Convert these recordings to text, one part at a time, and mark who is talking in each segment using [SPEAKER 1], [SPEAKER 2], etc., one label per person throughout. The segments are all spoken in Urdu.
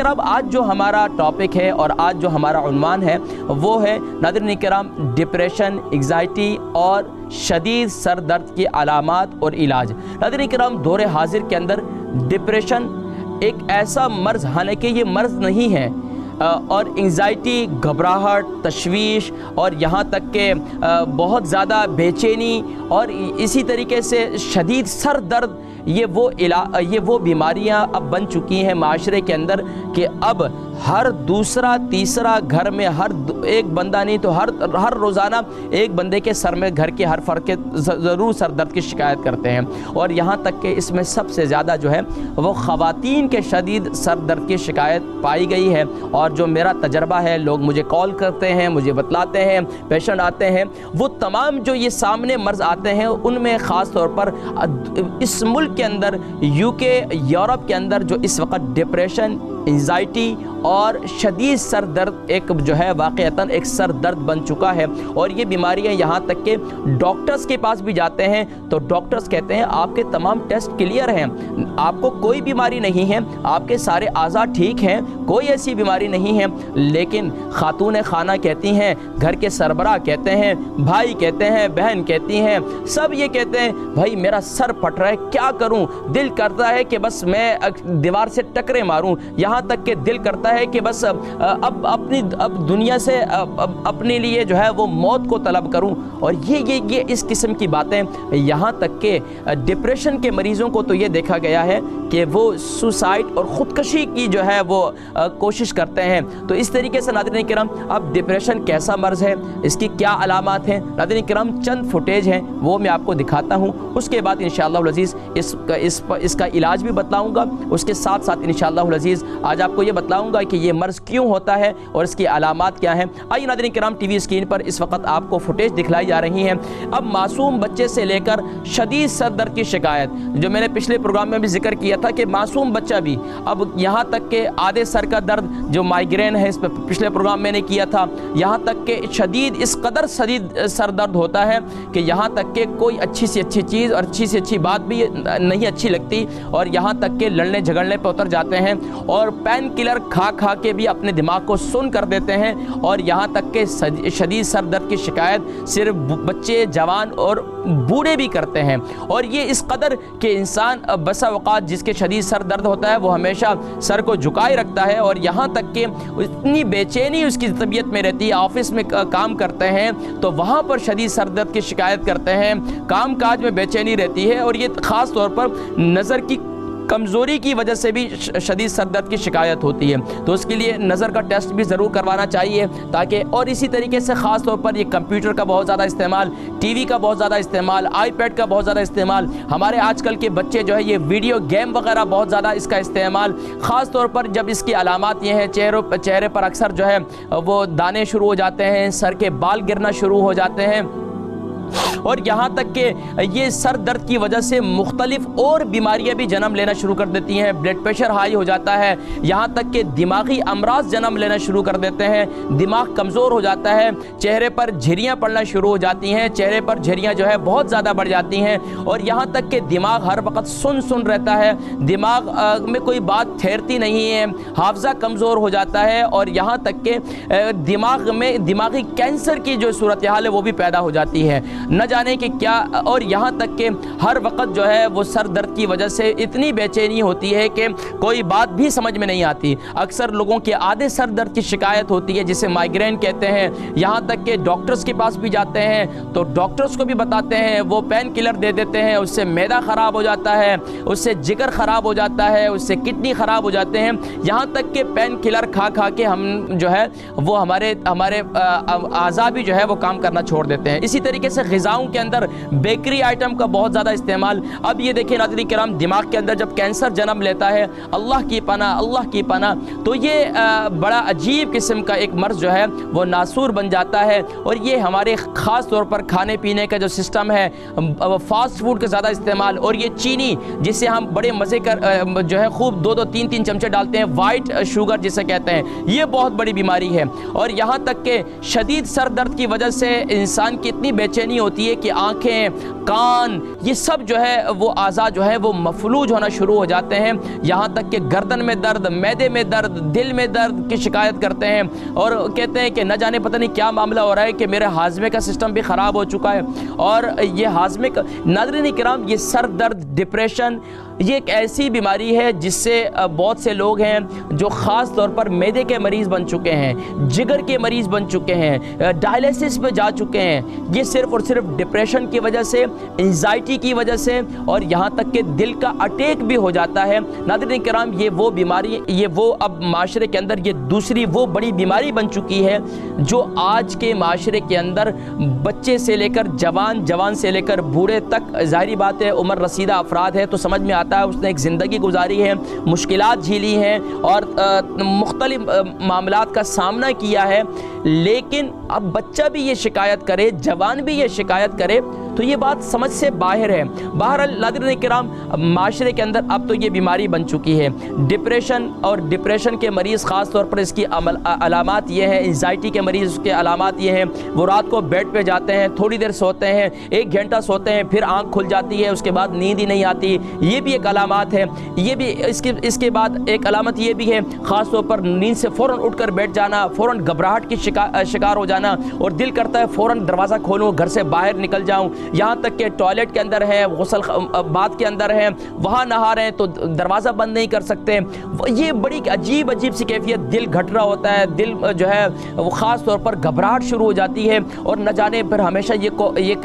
[SPEAKER 1] کرام آج جو ہمارا ٹاپک ہے اور آج جو ہمارا عنوان ہے وہ ہے ناظرین کرام ڈپریشن، انگزائٹی اور شدید سر درد کی علامات اور علاج۔ ناظرین کرام دور حاضر کے اندر ڈپریشن ایک ایسا مرض، حالانکہ یہ مرض نہیں ہے، اور انگزائٹی، گھبراہٹ، تشویش اور یہاں تک کہ بہت زیادہ بے چینی اور اسی طریقے سے شدید سر درد، یہ وہ بیماریاں اب بن چکی ہیں معاشرے کے اندر کہ اب ہر دوسرا تیسرا گھر میں ہر ایک بندہ نہیں تو ہر روزانہ ایک بندے کے سر میں، گھر کے ہر فرد کے ضرور سر درد کی شکایت کرتے ہیں، اور یہاں تک کہ اس میں سب سے زیادہ جو ہے وہ خواتین کے شدید سر درد کی شکایت پائی گئی ہے۔ اور جو میرا تجربہ ہے، لوگ مجھے کال کرتے ہیں، مجھے بتلاتے ہیں، پیشنٹ آتے ہیں، وہ تمام جو یہ سامنے مرض آتے ہیں ان میں خاص طور پر اس ملک کے اندر، UK، یورپ کے اندر جو اس وقت ڈپریشن، انگزائٹی اور شدید سر درد ایک جو ہے واقعتاً ایک سر درد بن چکا ہے، اور یہ بیماریاں یہاں تک کہ ڈاکٹرز کے پاس بھی جاتے ہیں تو ڈاکٹرز کہتے ہیں آپ کے تمام ٹیسٹ کلیئر ہیں، آپ کو کوئی بیماری نہیں ہے، آپ کے سارے اعضاء ٹھیک ہیں، کوئی ایسی بیماری نہیں ہے، لیکن خاتون خانہ کہتی ہیں، گھر کے سربراہ کہتے ہیں، بھائی کہتے ہیں، بہن کہتی ہیں، سب یہ کہتے ہیں بھائی میرا سر پھٹ رہا ہے، کیا کروں؟ دل کرتا ہے کہ بس میں دیوار سے ٹکرے ماروں، یہاں تک کہ دل کرتا ہے کہ بس اب دنیا سے اپنے لیے جو ہے وہ موت کو طلب کروں۔ اور یہ اس قسم کی باتیں، یہاں تک کہ ڈپریشن کے مریضوں کو تو یہ دیکھا گیا ہے کہ وہ سوسائڈ اور خودکشی کی جو ہے وہ کوشش کرتے ہیں۔ تو اس طریقے سے ناظرین کرام اب ڈپریشن کیسا مرض ہے، اس کی کیا علامات ہیں، ناظرین کرام چند فوٹیج ہیں وہ میں آپ کو دکھاتا ہوں، اس کے بعد انشاءاللہ العزیز اس کا علاج بھی بتلاؤں گا، اس کے ساتھ ساتھ انشاءاللہ العزیز آج آپ کو یہ بتلاؤں گا کہ یہ مرض کیوں ہوتا ہے اور اس کی علامات کیا ہیں۔ آئیے ناظرین کرام ٹی وی اسکرین پر اس وقت آپ کو فوٹیج دکھلائی جا رہی ہیں۔ اب معصوم بچے سے لے کر شدید سر درد کی شکایت، جو میں نے پچھلے پروگرام میں بھی ذکر کیا تھا کہ معصوم بچہ بھی، اب یہاں تک کہ آدھے سر کا درد جو مائیگرین ہے، اس پہ پچھلے پروگرام میں نے کیا تھا، یہاں تک کہ اس قدر شدید سر درد ہوتا ہے کہ یہاں تک کہ کوئی اچھی سی اچھی چیز اور اچھی سی اچھی بات بھی نہیں اچھی لگتی، اور یہاں تک کہ لڑنے جھگڑنے پہ اتر جاتے ہیں، اور پین کلر کھا کے بھی اپنے دماغ کو سن کر دیتے ہیں، اور یہاں تک کہ شدید سر درد کی شکایت صرف بچے، جوان اور بوڑھے بھی کرتے ہیں۔ اور یہ اس قدر کہ انسان بسا اوقات جس کے شدید سر درد ہوتا ہے وہ ہمیشہ سر کو جھکائے رکھتا ہے، اور یہاں تک کہ اتنی بے چینی اس کی طبیعت میں رہتی ہے، آفس میں کام کرتے ہیں تو وہاں پر شدید سر درد کی شکایت کرتے ہیں، کام کاج میں بے چینی رہتی ہے، اور یہ خاص طور پر نظر کی کمزوری کی وجہ سے بھی شدید سر درد کی شکایت ہوتی ہے، تو اس کے لیے نظر کا ٹیسٹ بھی ضرور کروانا چاہیے تاکہ، اور اسی طریقے سے خاص طور پر یہ کمپیوٹر کا بہت زیادہ استعمال، ٹی وی کا بہت زیادہ استعمال، آئی پیڈ کا بہت زیادہ استعمال، ہمارے آج کل کے بچے جو ہے یہ ویڈیو گیم وغیرہ بہت زیادہ اس کا استعمال، خاص طور پر جب اس کی علامات یہ ہیں چہرے پر اکثر جو ہے وہ دانے شروع ہو جاتے ہیں، سر کے بال گرنا شروع ہو جاتے ہیں، اور یہاں تک کہ یہ سر درد کی وجہ سے مختلف اور بیماریاں بھی جنم لینا شروع کر دیتی ہیں، بلڈ پریشر ہائی ہو جاتا ہے، یہاں تک کہ دماغی امراض جنم لینا شروع کر دیتے ہیں، دماغ کمزور ہو جاتا ہے، چہرے پر جھریاں پڑنا شروع ہو جاتی ہیں، چہرے پر جھریاں جو ہے بہت زیادہ بڑھ جاتی ہیں، اور یہاں تک کہ دماغ ہر وقت سن رہتا ہے، دماغ میں کوئی بات ٹھہرتی نہیں ہے، حافظہ کمزور ہو جاتا ہے، اور یہاں تک کہ دماغ میں دماغی کینسر کی جو صورتحال ہے وہ بھی پیدا ہو جاتی ہے، نہ جانے کہ کیا، اور یہاں تک کہ ہر وقت جو ہے وہ سر درد کی وجہ سے اتنی بے چینی ہوتی ہے کہ کوئی بات بھی سمجھ میں نہیں آتی، اکثر لوگوں کے آدھے سر درد کی شکایت ہوتی ہے جسے مائیگرین کہتے ہیں، یہاں تک کہ ڈاکٹرز کے پاس بھی جاتے ہیں تو ڈاکٹرز کو بھی بتاتے ہیں، وہ پین کلر دے دیتے ہیں، اس سے معدہ خراب ہو جاتا ہے، اس سے جگر خراب ہو جاتا ہے، اس سے کڈنی خراب ہو جاتے ہیں، یہاں تک کہ پین کلر کھا کے ہم جو ہے وہ ہمارے اعضاء بھی جو ہے وہ کام کرنا چھوڑ دیتے ہیں۔ اسی طریقے سے غذاؤں کے اندر بیکری آئٹم کا بہت زیادہ استعمال، اب یہ دیکھیں ناظرین کرام دماغ کے اندر جب کینسر جنم لیتا ہے، اللہ کی پناہ، تو یہ بڑا عجیب قسم کا ایک مرض جو ہے وہ ناسور بن جاتا ہے، اور یہ ہمارے خاص طور پر کھانے پینے کا جو سسٹم ہے، فاسٹ فوڈ کا زیادہ استعمال، اور یہ چینی جسے ہم بڑے مزے کر جو ہے خوب 2-3 چمچے ڈالتے ہیں، وائٹ شوگر جسے کہتے ہیں، یہ بہت بڑی بیماری ہے، اور یہاں تک کہ شدید سر درد کی وجہ سے انسان کی اتنی بے چینی ہوتی ہے کہ آنکھیں، کان، یہ سب جو ہے وہ اعضاء جو ہے وہ مفلوج ہونا شروع ہو جاتے ہیں، یہاں تک کہ گردن میں درد، معدے میں درد، دل میں درد کی شکایت کرتے ہیں اور کہتے ہیں کہ نہ جانے پتہ نہیں کیا معاملہ ہو رہا ہے کہ میرے ہاضمے کا سسٹم بھی خراب ہو چکا ہے۔ اور یہ ہاضمے کا، ناظرین کرام، یہ سر درد، ڈپریشن، یہ ایک ایسی بیماری ہے جس سے بہت سے لوگ ہیں جو خاص طور پر معدے کے مریض بن چکے ہیں، جگر کے مریض بن چکے ہیں، ڈائلیسس پہ جا چکے ہیں، یہ صرف اور صرف ڈپریشن کی وجہ سے، انزائٹی کی وجہ سے، اور یہاں تک کہ دل کا اٹیک بھی ہو جاتا ہے۔ ناظرین کرام، یہ وہ بیماری، یہ وہ اب معاشرے کے اندر یہ دوسری وہ بڑی بیماری بن چکی ہے جو آج کے معاشرے کے اندر بچے سے لے کر جوان، جوان سے لے کر بوڑھے تک، ظاہری بات ہے عمر رسیدہ افراد ہے تو سمجھ میں آتا ہے اس نے ایک زندگی گزاری ہے، مشکلات جھیلی ہیں اور مختلف معاملات کا سامنا کیا ہے، لیکن اب بچہ بھی یہ شکایت کرے، جوان بھی یہ شکایت کرے تو یہ بات سمجھ سے باہر ہے۔ بہرحال ناظرین کرام، معاشرے کے اندر اب تو یہ بیماری بن چکی ہے ڈپریشن، اور ڈپریشن کے مریض خاص طور پر اس کی علامات یہ ہیں، انزائٹی کے مریض اس کے علامات یہ ہیں، وہ رات کو بیڈ پہ جاتے ہیں، تھوڑی دیر سوتے ہیں، 1 گھنٹہ سوتے ہیں، پھر آنکھ کھل جاتی ہے، اس کے بعد نیند ہی نہیں آتی، یہ بھی ایک علامات ہے۔ یہ بھی اس کے بعد ایک علامت یہ بھی ہے خاص طور پر نیند سے فوراً اٹھ کر بیٹھ جانا، فوراً گھبراہٹ کی شکار ہو جانا، اور دل کرتا ہے فوراً دروازہ کھولوں، گھر سے باہر نکل جاؤں، یہاں تک کہ ٹوائلٹ کے اندر ہے، غسل باتھ کے اندر ہے، وہاں نہا رہے ہیں تو دروازہ بند نہیں کر سکتے۔ یہ بڑی عجیب سی کیفیت، دل گھٹ رہا ہوتا ہے، دل جو ہے وہ خاص طور پر گھبراہٹ شروع ہو جاتی ہے، اور نہ جانے پھر ہمیشہ یہ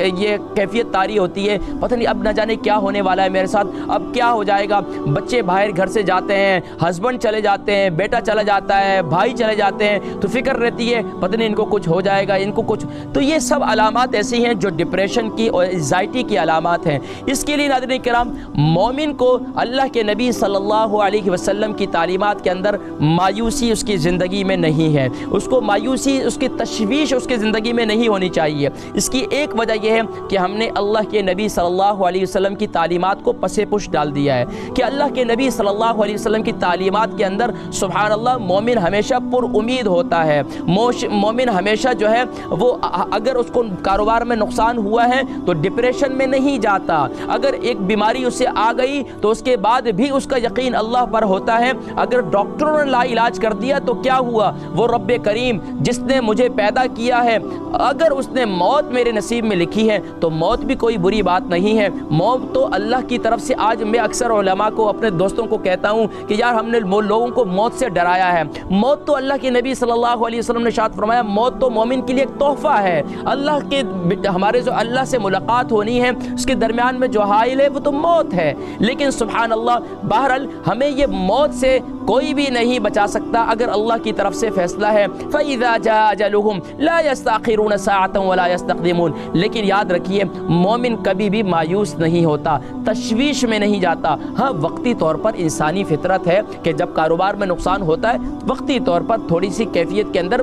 [SPEAKER 1] کیفیت طاری ہوتی ہے، پتہ نہیں اب نہ جانے کیا ہونے والا ہے میرے ساتھ، اب کیا ہو جائے گا۔ بچے باہر گھر سے جاتے ہیں، ہسبینڈ چلے جاتے ہیں، بیٹا چلا جاتا ہے، بھائی چلے جاتے ہیں، تو فکر رہتی ہے پتہ نہیں ان کو کچھ ہو جائے گا، ان کو کچھ۔ تو یہ سب علامات ایسی ہیں جو ڈپریشن کی اور انزائٹی کی علامات ہیں۔ اس کے لیے ناظرین کرام، مومن کو اللہ کے نبی صلی اللہ علیہ وسلم کی تعلیمات کے اندر مایوسی اس کی زندگی میں نہیں ہے، اس کو مایوسی، اس کی تشویش اس کی زندگی میں نہیں ہونی چاہیے۔ اس کی ایک وجہ یہ ہے کہ ہم نے اللہ کے نبی صلی اللہ علیہ وسلم کی تعلیمات کو پس پش ڈال دیا ہے کہ اللہ کے نبی صلی اللہ علیہ وسلم کی تعلیمات کے اندر سبحان اللہ مومن ہمیشہ پر امید ہوتا ہے، مومن ہمیشہ جو ہے وہ اگر اس کو کاروبار میں نقصان ہوا ہے تو ڈپریشن میں نہیں جاتا، اگر ایک بیماری اسے آ گئی تو اس کے بعد بھی اس کا یقین اللہ پر ہوتا ہے، اگر ڈاکٹروں نے لا علاج کر دیا تو کیا ہوا، وہ رب کریم جس نے مجھے پیدا کیا ہے، اگر اس نے موت میرے نصیب میں لکھی ہے تو موت بھی کوئی بری بات نہیں ہے، موت تو اللہ کی طرف سے۔ آج میں اکثر علماء کو، اپنے دوستوں کو کہتا ہوں کہ یار ہم نے لوگوں کو موت سے ڈرایا ہے، موت تو اللہ کے نبی صلی اللہ علیہ وسلم نے ارشاد فرمایا موت تو مومن کے لیے ایک تحفہ ہے، اللہ کے ہمارے جو اللہ سے ملاقات ہونی ہے اس کے درمیان میں جو حائل ہے وہ تو موت ہے، لیکن سبحان اللہ بہرحال ہمیں یہ موت سے کوئی بھی نہیں بچا سکتا اگر اللہ کی طرف سے فیصلہ ہے۔ فَإِذَا جَاءَ أَجَلُهُمْ لَا يَسْتَأْخِرُونَ سَاعَةً وَلَا يَسْتَقْدِمُونَ، لیکن یاد رکھیے مومن کبھی بھی مایوس نہیں ہوتا، تشویش میں نہیں جاتا۔ ہاں وقتی طور پر انسانی فطرت ہے کہ جب کاروبار میں نقصان ہوتا ہے وقتی طور پر تھوڑی سی کیفیت کے اندر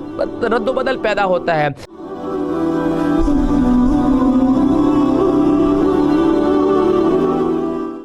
[SPEAKER 1] رد و بدل پیدا ہوتا ہے،